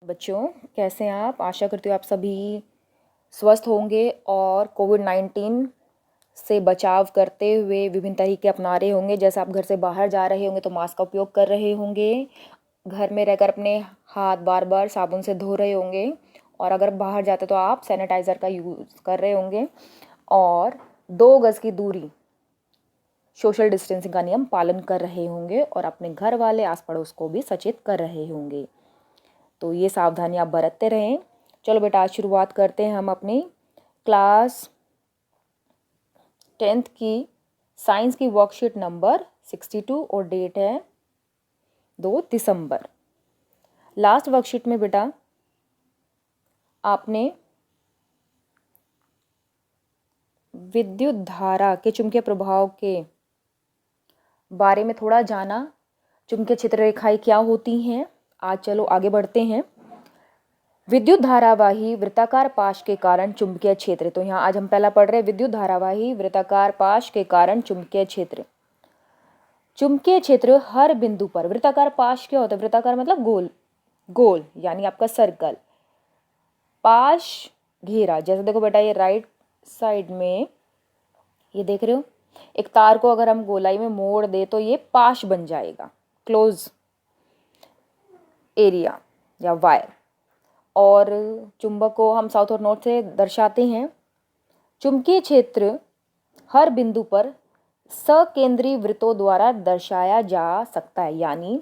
बच्चों, कैसे हैं आप? आशा करती हूँ आप सभी स्वस्थ होंगे और कोविड-19 से बचाव करते हुए विभिन्न तरीके अपना रहे होंगे। जैसे आप घर से बाहर जा रहे होंगे तो मास्क का उपयोग कर रहे होंगे, घर में रहकर अपने हाथ बार बार साबुन से धो रहे होंगे, और अगर बाहर जाते तो आप सैनिटाइज़र का यूज़ कर रहे होंगे, और 2 गज़ की दूरी सोशल डिस्टेंसिंग का नियम पालन कर रहे होंगे, और अपने घर वाले आस पड़ोस को भी सचेत कर रहे होंगे। तो ये सावधानी आप बरतते रहें। चलो बेटा, आज शुरुआत करते हैं हम अपनी क्लास 10th की साइंस की वर्कशीट नंबर 62 और डेट है 2 दिसंबर। लास्ट वर्कशीट में बेटा आपने विद्युत धारा के चुंबकीय प्रभाव के बारे में थोड़ा जाना। चुंबकीय क्षेत्र रेखाएं क्या होती हैं? आज चलो आगे बढ़ते हैं। विद्युत धारावाही वृत्ताकार पाश के कारण चुंबकीय क्षेत्र। तो यहाँ आज हम पहला पढ़ रहे हैं विद्युत धारावाही वृत्ताकार पाश के कारण चुंबकीय क्षेत्र। चुंबकीय क्षेत्र हर बिंदु पर, वृत्ताकार पाश क्या होता है? वृत्ताकार मतलब गोल, गोल यानी आपका सर्कल। पाश घेरा, जैसे देखो बेटा ये राइट साइड में ये देख रहे हो, एक तार को अगर हम गोलाई में मोड़ दे तो ये पाश बन जाएगा, क्लोज एरिया या वायर। और चुंबक को हम साउथ और नॉर्थ से दर्शाते हैं। चुंबकीय क्षेत्र हर बिंदु पर सकेंद्रीय वृत्तों द्वारा दर्शाया जा सकता है, यानी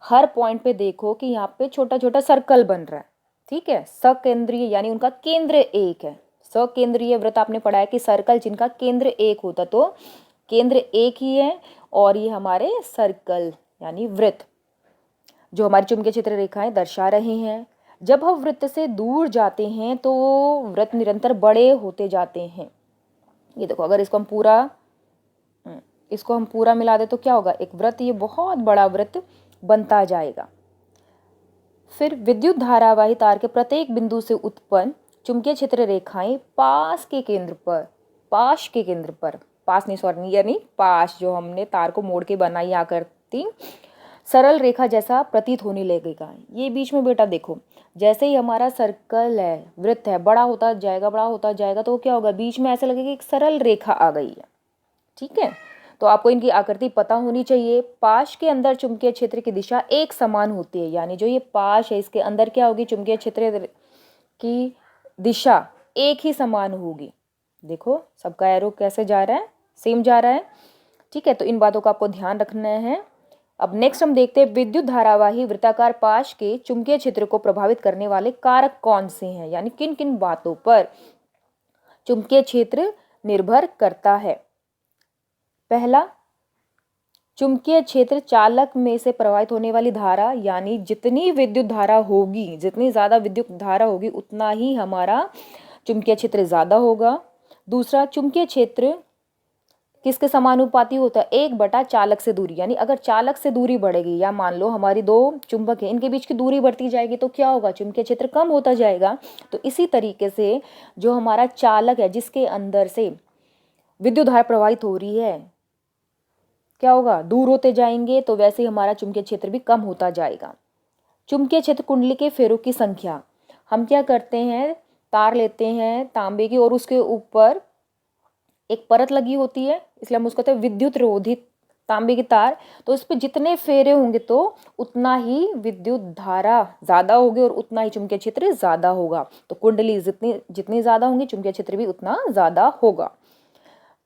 हर पॉइंट पे देखो कि यहाँ पे छोटा छोटा सर्कल बन रहा है, ठीक है। सकेंद्रीय यानी उनका केंद्र एक है। सकेंद्रीय वृत्त आपने पढ़ा है कि सर्कल जिनका केंद्र एक होता, तो केंद्र एक ही है, और ये हमारे सर्कल यानी वृत्त जो हमारी चुंबकीय क्षेत्र रेखाएं दर्शा रहे हैं। जब हम वृत्त से दूर जाते हैं तो वृत्त निरंतर बड़े होते जाते हैं। ये देखो, अगर इसको हम पूरा मिला दे तो क्या होगा? एक वृत्त, ये बहुत बड़ा वृत्त बनता जाएगा। फिर विद्युत धारावाही तार के प्रत्येक बिंदु से उत्पन्न चुंबकीय क्षेत्र रेखाएं पाश के केंद्र पर, पास नहीं सॉरी यानी पाश, जो हमने तार को मोड़ के बनाई आकृति, सरल रेखा जैसा प्रतीत होने लगेगा। ये बीच में बेटा देखो, जैसे ही हमारा सर्कल है, वृत्त है, बड़ा होता जाएगा तो क्या होगा? बीच में ऐसा लगेगा एक सरल रेखा आ गई है, ठीक है। तो आपको इनकी आकृति पता होनी चाहिए। पाश के अंदर चुंबकीय क्षेत्र की दिशा एक समान होती है, यानी जो ये पाश है इसके अंदर क्या होगी? चुंबकीय क्षेत्र की दिशा एक ही समान होगी। देखो सबका एरो कैसे जा रहा है, सेम जा रहा है, ठीक है। तो इन बातों का आपको ध्यान रखना है। अब नेक्स्ट हम देखते हैं विद्युत धारावाही वृत्ताकार पाश के चुंबकीय क्षेत्र को प्रभावित करने वाले कारक कौन से हैं, यानी किन किन बातों पर चुंबकीय क्षेत्र निर्भर करता है। पहला, चुंबकीय क्षेत्र चालक में से प्रवाहित होने वाली धारा, यानी जितनी विद्युत धारा होगी, जितनी ज़्यादा विद्युत धारा होगी उतना ही हमारा चुंबकीय क्षेत्र ज़्यादा होगा। दूसरा, चुंबकीय क्षेत्र किसके समानुपाती होता है? 1 बटा चालक से दूरी, यानी अगर चालक से दूरी बढ़ेगी, या मान लो हमारी 2 चुंबक है, इनके बीच की दूरी बढ़ती जाएगी तो क्या होगा? चुंबकीय क्षेत्र कम होता जाएगा। तो इसी तरीके से जो हमारा चालक है, जिसके अंदर से विद्युत धारा प्रवाहित हो रही है, क्या होगा? दूर होते जाएंगे, तो वैसे ही हमारा चुंबकीय क्षेत्र भी कम होता जाएगा। चुंबकीय क्षेत्र कुंडली के फेरों की संख्या, हम क्या करते हैं? तार लेते हैं तांबे की, और उसके ऊपर एक परत लगी होती है, इसलिए हम उसको कहते हैं विद्युत रोधी तांबे की तार। तो इस पे जितने फेरे होंगे तो उतना ही विद्युत धारा ज़्यादा होगी और उतना ही चुंबकीय क्षेत्र ज़्यादा होगा। तो कुंडली जितनी ज़्यादा होंगी, चुंबकीय क्षेत्र भी उतना ज़्यादा होगा।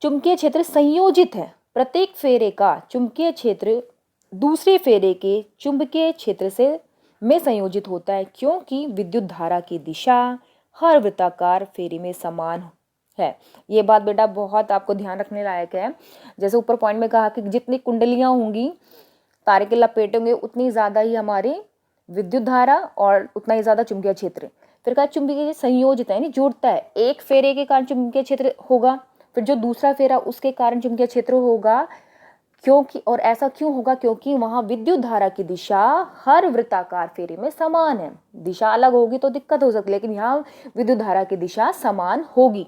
चुंबकीय क्षेत्र संयोजित है। प्रत्येक फेरे का चुंबकीय क्षेत्र दूसरे फेरे के चुंबकीय क्षेत्र से में संयोजित होता है, क्योंकि विद्युत धारा की दिशा हर वृत्ताकार फेरे में समान है। ये बात बेटा बहुत आपको ध्यान रखने लायक है। जैसे ऊपर पॉइंट में कहा कि जितनी कुंडलियां होंगी, तारे के लपेटे होंगे, उतनी ज़्यादा ही हमारी विद्युत धारा और उतना ही ज़्यादा चुंबकीय क्षेत्र। फिर कहा चुंबकीय संयोजित है, यानी जुड़ता है। एक फेरे के कारण चुंबकीय क्षेत्र होगा, फिर जो दूसरा फेरा उसके कारण चुंबकीय क्षेत्र होगा। क्योंकि, और ऐसा क्यों होगा? क्योंकि वहां विद्युत धारा की दिशा हर वृत्ताकार फेरे में समान है। दिशा अलग होगी तो दिक्कत हो सकती है, लेकिन यहाँ विद्युत धारा की दिशा समान होगी।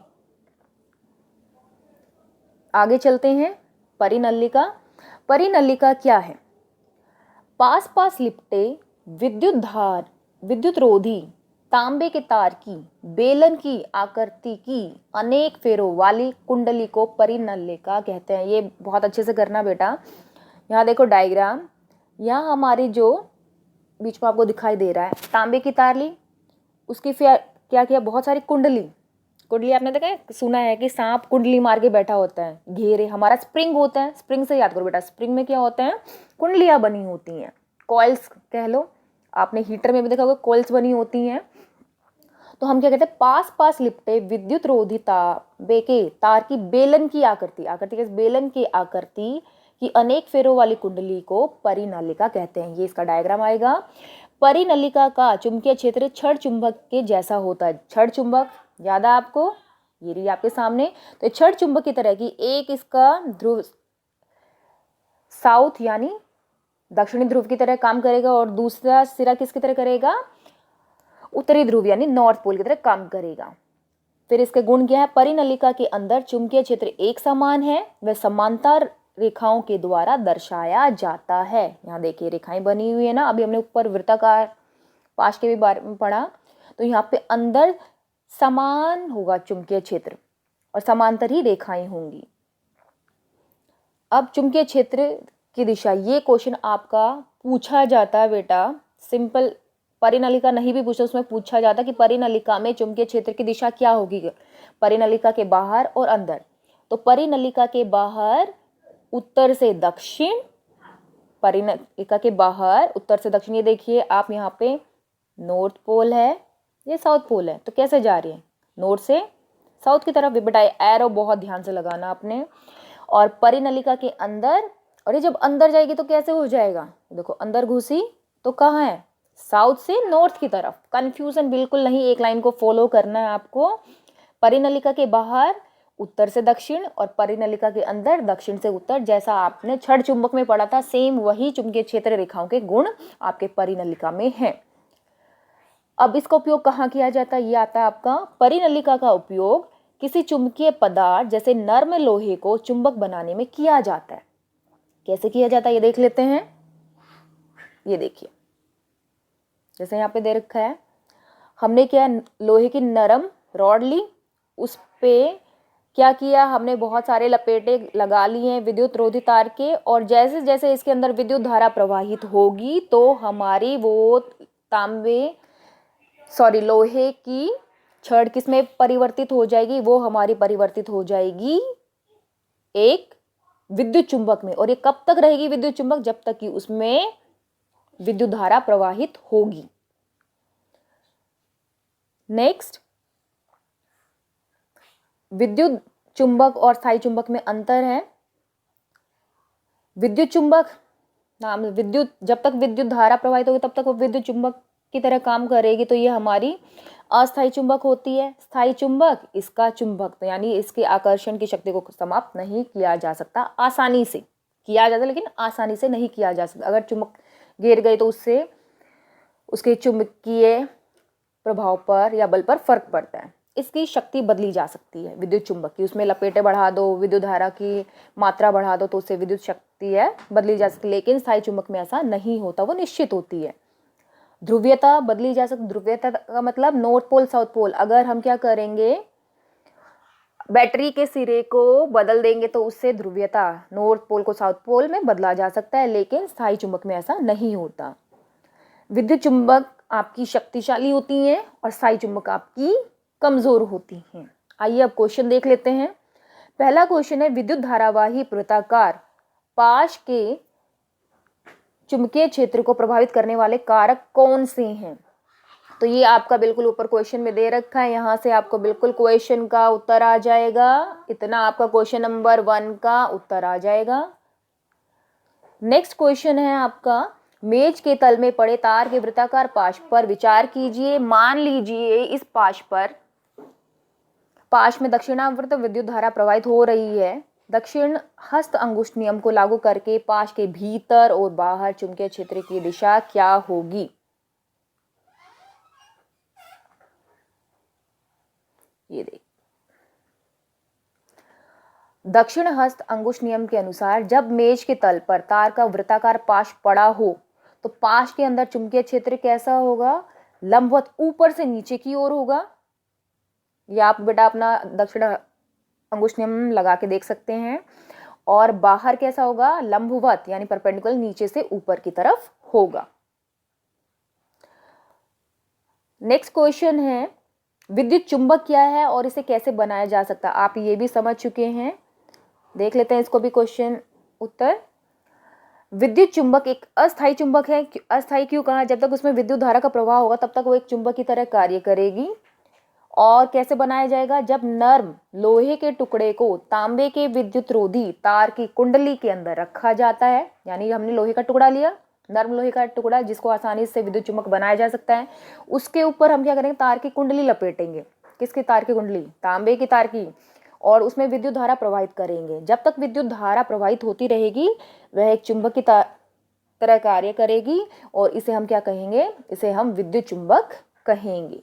आगे चलते हैं। परिनलिका। परिनलिका क्या है? पास पास लिपटे विद्युत धार विद्युत रोधी तांबे के तार की बेलन की आकृति की अनेक फेरों वाली कुंडली को परिनलिका कहते हैं। ये बहुत अच्छे से करना बेटा। यहाँ देखो डायग्राम, यहाँ हमारी जो बीच में आपको दिखाई दे रहा है तांबे की तार ली, उसकी फिर क्या किया, बहुत सारी कुंडली। कुंडली आपने देखा है, सुना है कि सांप कुंडली मार के बैठा होता है, घेरे। हमारा स्प्रिंग होता है, स्प्रिंग से याद करो बेटा, स्प्रिंग में क्या होता है, कुंडलियां बनी होती हैं, कॉइल्स कह लो। आपने हीटर में भी देखा होगा कॉइल्स बनी होती हैं। तो हम क्या कहते हैं, पास पास लिपटे विद्युत रोधी तांबे के तार की बेलन की आकृति, आकृति के बेलन की आकृति की अनेक फेरों वाली कुंडली को परिनलिका कहते हैं। ये इसका डायग्राम आएगा। परिनलिका का चुंबकीय क्षेत्र छड़ चुंबक के जैसा होता है। छड़ चुंबक याद है आपको, ये रही आपके सामने। तो छड़ चुंबक की तरह की एक इसका ध्रुव साउथ यानी दक्षिणी ध्रुव की तरह काम करेगा और दूसरा सिरा किसकी तरह करेगा, उत्तरी ध्रुव यानी नॉर्थ पोल की तरह काम करेगा। फिर इसके गुण क्या है, परिनलिका के अंदर चुंबकीय क्षेत्र एक समान है, वह समांतर रेखाओं के द्वारा दर्शाया जाता है। यहाँ देखिए रेखाएं बनी हुई है ना, अभी हमने ऊपर वृत्ताकार पाश के भी बारे में पढ़ा। तो यहाँ पे अंदर समान होगा चुंबकीय क्षेत्र और समांतर ही रेखाएं होंगी। अब चुंबकीय क्षेत्र की दिशा, ये क्वेश्चन आपका पूछा जाता है बेटा। सिंपल परिनलिका नहीं भी पूछा, उसमें पूछा जाता कि परिनलिका में चुंबकीय क्षेत्र की दिशा क्या होगी, परिनलिका के बाहर और अंदर। तो परिनलिका के बाहर उत्तर से दक्षिण, परिनलिका के बाहर उत्तर से दक्षिण। ये देखिए आप, यहाँ पे नॉर्थ पोल है, ये साउथ पोल है, तो कैसे जा रही है, नॉर्थ से साउथ की तरफ। बेटा एरो बहुत ध्यान से लगाना आपने। और परिनलिका के अंदर, और ये जब अंदर जाएगी तो कैसे हो जाएगा, देखो अंदर घुसी तो कहाँ है, साउथ से नॉर्थ की तरफ। कंफ्यूजन बिल्कुल नहीं, एक लाइन को फॉलो करना है आपको। परिनलिका के बाहर उत्तर से दक्षिण और परिनलिका के अंदर दक्षिण से उत्तर, जैसा आपने छड़ चुंबक में पढ़ा था, सेम वही चुंबकीय क्षेत्र रेखाओं के गुण आपके परिनलिका में हैं। अब इसका उपयोग कहाँ किया जाता है, ये आता है आपका, परिनलिका का उपयोग किसी चुंबकीय पदार्थ जैसे नर्म लोहे को चुंबक बनाने में किया जाता है। कैसे किया जाता है ये देख लेते हैं। ये देखिए जैसे यहाँ पे दे रखा है, हमने क्या, लोहे की नरम रॉड ली, उस पे क्या किया हमने, बहुत सारे लपेटे लगा लिए हैं विद्युत रोधी तार के, और जैसे जैसे इसके अंदर विद्युत धारा प्रवाहित होगी तो हमारी वो लोहे की छड़ किसमें परिवर्तित हो जाएगी, वो हमारी परिवर्तित हो जाएगी एक विद्युत चुंबक में। और ये कब तक रहेगी विद्युत चुंबक, जब तक कि उसमें विद्युत धारा प्रवाहित होगी। नेक्स्ट, विद्युत चुंबक और स्थायी चुंबक में अंतर है। विद्युत चुंबक नाम, विद्युत जब तक विद्युत धारा प्रवाहित होगी तब तक वो विद्युत चुंबक की तरह काम करेगी, तो ये हमारी अस्थायी चुंबक होती है। स्थायी चुंबक इसका चुंबक, तो यानी इसके आकर्षण की शक्ति को समाप्त नहीं किया जा सकता, आसानी से किया जाता लेकिन आसानी से नहीं किया जा सकता। अगर चुंबक गिर गई तो उससे उसके चुंबकीय प्रभाव पर या बल पर फर्क पड़ता है। इसकी शक्ति बदली जा सकती है विद्युत चुंबक की, उसमें लपेटे बढ़ा दो, विद्युत धारा की मात्रा बढ़ा दो तो उससे विद्युत शक्ति है बदली जा सकती है। लेकिन स्थायी चुंबक में ऐसा नहीं होता, वो निश्चित होती है। ध्रुवीयता बदली जा सकती, ध्रुवीयता का मतलब नॉर्थ पोल साउथ पोल। अगर हम क्या करेंगे, बैटरी के सिरे को बदल देंगे तो उससे ध्रुवीयता नॉर्थ पोल को साउथ पोल में बदला जा सकता है, लेकिन स्थायी चुंबक में ऐसा नहीं होता। विद्युत चुंबक आपकी शक्तिशाली होती हैं और स्थायी चुंबक आपकी कमजोर होती हैं। आइए अब क्वेश्चन देख लेते हैं। पहला क्वेश्चन है, विद्युत धारावाही वृत्ताकार पाश के चुंबकीय क्षेत्र को प्रभावित करने वाले कारक कौन से हैं। तो ये आपका बिल्कुल ऊपर क्वेश्चन में दे रखा है, यहाँ से आपको बिल्कुल क्वेश्चन का उत्तर आ जाएगा। इतना आपका क्वेश्चन नंबर 1 का उत्तर आ जाएगा। नेक्स्ट क्वेश्चन है आपका, मेज के तल में पड़े तार के वृत्ताकार पाश पर विचार कीजिए। मान लीजिए इस पाश में दक्षिणावर्त विद्युत धारा प्रवाहित हो रही है। दक्षिण हस्त अंगुष्ठ नियम को लागू करके पाश के भीतर और बाहर चुंबकीय क्षेत्र की दिशा क्या होगी। ये देख, दक्षिण हस्त अंगुष्ठ नियम के अनुसार जब मेज के तल पर तार का वृत्ताकार पाश पड़ा हो तो पाश के अंदर चुंबकीय क्षेत्र कैसा होगा, लंबवत ऊपर से नीचे की ओर होगा। या आप बेटा अपना दक्षिण अंगुष्ठ्यम लगा के देख सकते हैं। और बाहर कैसा होगा, लंबवत यानी परपेंडिकुलर नीचे से ऊपर की तरफ होगा। नेक्स्ट क्वेश्चन है विद्युत चुंबक क्या है और इसे कैसे बनाया जा सकता है। आप ये भी समझ चुके हैं, देख लेते हैं इसको भी क्वेश्चन उत्तर। विद्युत चुंबक एक अस्थायी चुंबक है। अस्थायी क्यों कहा, जब तक उसमें विद्युत धारा का प्रवाह होगा तब तक वो एक चुंबक की तरह कार्य करेगी। और कैसे बनाया जाएगा, जब नर्म लोहे के टुकड़े को तांबे के विद्युत रोधी तार की कुंडली के अंदर रखा जाता है। यानी हमने लोहे का टुकड़ा लिया, नर्म लोहे का टुकड़ा जिसको आसानी से विद्युत चुंबक बनाया जा सकता है, उसके ऊपर हम क्या करेंगे, तार की कुंडली लपेटेंगे। किसकी तार की कुंडली, तांबे की तार की। और उसमें विद्युत धारा प्रवाहित करेंगे। जब तक विद्युत धारा प्रवाहित होती रहेगी वह एक चुंबक की तरह कार्य करेगी और इसे हम क्या कहेंगे, इसे हम विद्युत चुंबक कहेंगे।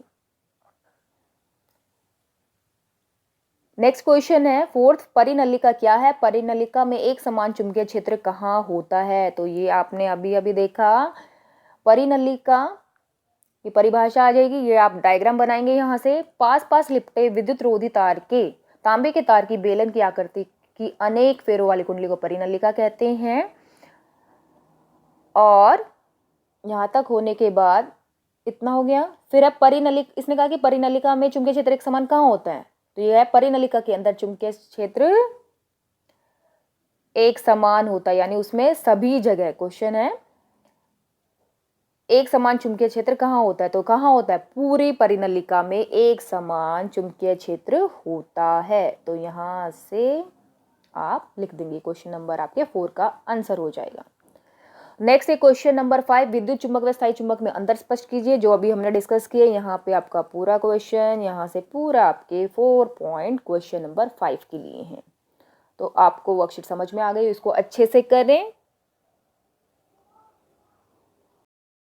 नेक्स्ट क्वेश्चन है फोर्थ, परिनलिका क्या है। परिनलिका में एक समान चुंबकीय क्षेत्र कहाँ होता है। तो ये आपने अभी अभी देखा, परिनलिका की परिभाषा आ जाएगी। ये आप डायग्राम बनाएंगे यहाँ से। पास पास लिपटे विद्युत रोधी तार के तांबे के तार की बेलन की आकृति की अनेक फेरों वाली कुंडली को परिनलिका कहते हैं। और यहाँ तक होने के बाद इतना हो गया। फिर अब परिनलिका, इसने कहा कि परिनलिका में चुंबकीय क्षेत्र एक समान कहाँ होता है। तो यह है परिनलिका के अंदर चुंबकीय क्षेत्र एक समान होता है, यानी उसमें सभी जगह, क्वेश्चन है एक समान चुंबकीय क्षेत्र कहाँ होता है। तो कहाँ होता है, पूरी परिनलिका में एक समान चुंबकीय क्षेत्र होता है। तो यहाँ से आप लिख देंगे, क्वेश्चन नंबर आपके 4 का आंसर हो जाएगा। नेक्स्ट है क्वेश्चन नंबर 5, विद्युत चुंबक व स्थायी चुंबक में अंतर स्पष्ट कीजिए। जो अभी हमने डिस्कस किए, यहाँ पे आपका पूरा क्वेश्चन, यहाँ से पूरा आपके 4 पॉइंट क्वेश्चन नंबर 5 के लिए हैं। तो आपको वर्कशीट समझ में आ गई, इसको अच्छे से करें।